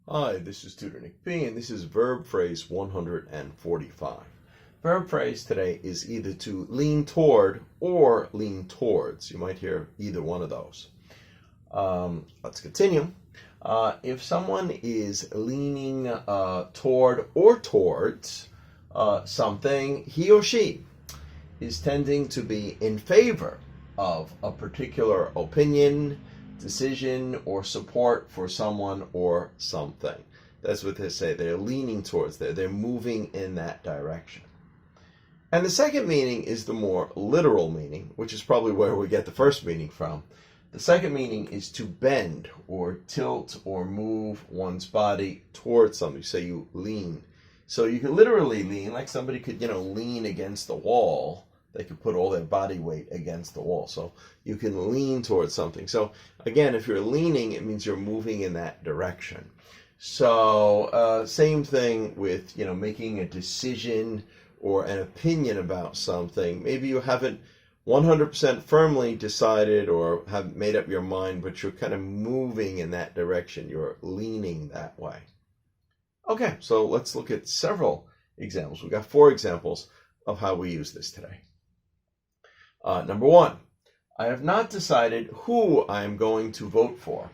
Hi, this is Tutor Nick P, and this is verb phrase 145. Verb phrase today is either to lean toward or lean towards. You might hear either one of those. Let's continue. If someone is leaning toward or towards something, he or she is tending to be in favor of a particular opinion, decision, or support for someone or something. That's what they say. They're leaning towards, they're moving in that direction. And the second meaning is the more literal meaning, which is probably where we get the first meaning from. The second meaning is to bend or tilt or move one's body towards something. Say you lean. So you can literally lean, like somebody could, lean against the wall. They could put all their body weight against the wall. So you can lean towards something. So again, if you're leaning, it means you're moving in that direction. So same thing with, making a decision or an opinion about something. Maybe you haven't 100% firmly decided or have made up your mind, but you're kind of moving in that direction. You're leaning that way. Okay, so let's look at several examples. We've got 4 examples of how we use this today. Number 1, I have not decided who I am going to vote for,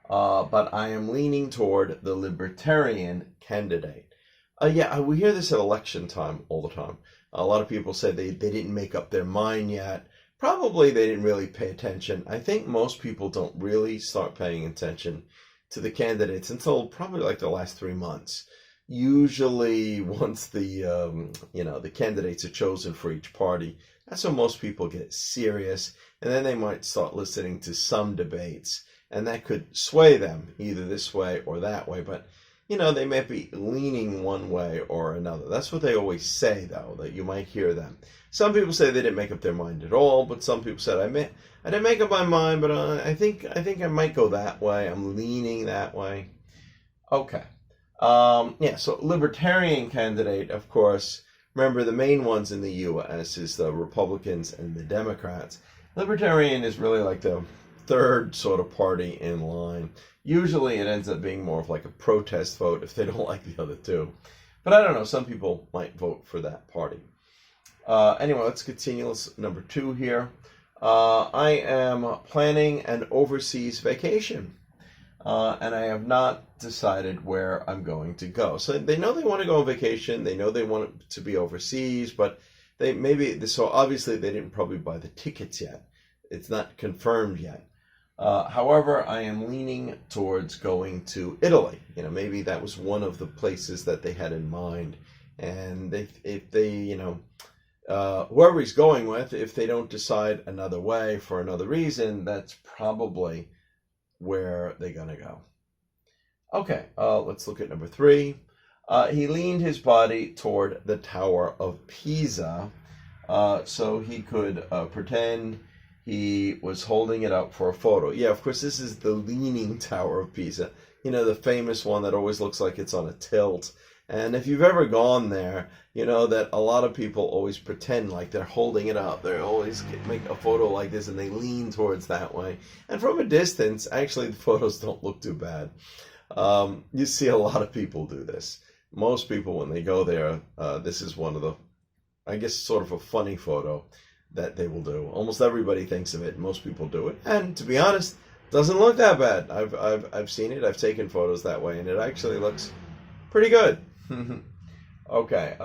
but I am leaning toward the Libertarian candidate. We hear this at election time all the time. A lot of people say they didn't make up their mind yet. Probably they didn't really pay attention. I think most people don't really start paying attention to the candidates until probably like the last 3 months. Usually once the candidates are chosen for each party, that's when most people get serious, and then they might start listening to some debates, and that could sway them either this way or that way, but they might be leaning one way or another. That's what they always say, though, that you might hear them. Some people say they didn't make up their mind at all, but some people said, I didn't make up my mind, but I think I might go that way. I'm leaning that way. Okay. So Libertarian candidate, of course, remember the main ones in the U.S. is the Republicans and the Democrats. Libertarian is really like the third sort of party in line. Usually it ends up being more of like a protest vote if they don't like the other two. But I don't know, some people might vote for that party. Anyway, let's continue. Number 2 here. I am planning an overseas vacation. And I have not decided where I'm going to go. So they know they want to go on vacation. They know they want it to be overseas, but so obviously they didn't probably buy the tickets yet. It's not confirmed yet. However, I am leaning towards going to Italy. Maybe that was one of the places that they had in mind. And whoever he's going with, if they don't decide another way for another reason, that's probably where they're going to go. Okay, let's look at number 3. He leaned his body toward the Tower of Pisa so he could pretend he was holding it up for a photo. Yeah, of course, this is the Leaning Tower of Pisa. The famous one that always looks like it's on a tilt. And if you've ever gone there, you know that a lot of people always pretend like they're holding it up. They always make a photo like this and they lean towards that way. And from a distance, actually, the photos don't look too bad. You see a lot of people do this. Most people, when they go there, this is one of the, I guess, sort of a funny photo that they will do. Almost everybody thinks of it, and most people do it. And to be honest, it doesn't look that bad. I've seen it. I've taken photos that way, and it actually looks pretty good. Okay,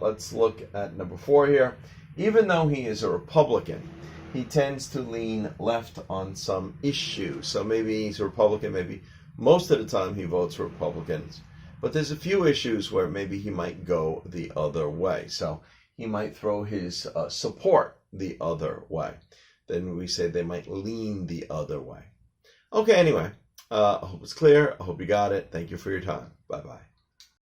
let's look at number 4 here. Even though he is a Republican, he tends to lean left on some issues. So maybe he's a Republican, maybe most of the time he votes Republicans. But there's a few issues where maybe he might go the other way. So he might throw his support the other way. Then we say they might lean the other way. Okay, anyway, I hope it's clear. I hope you got it. Thank you for your time. Bye-bye.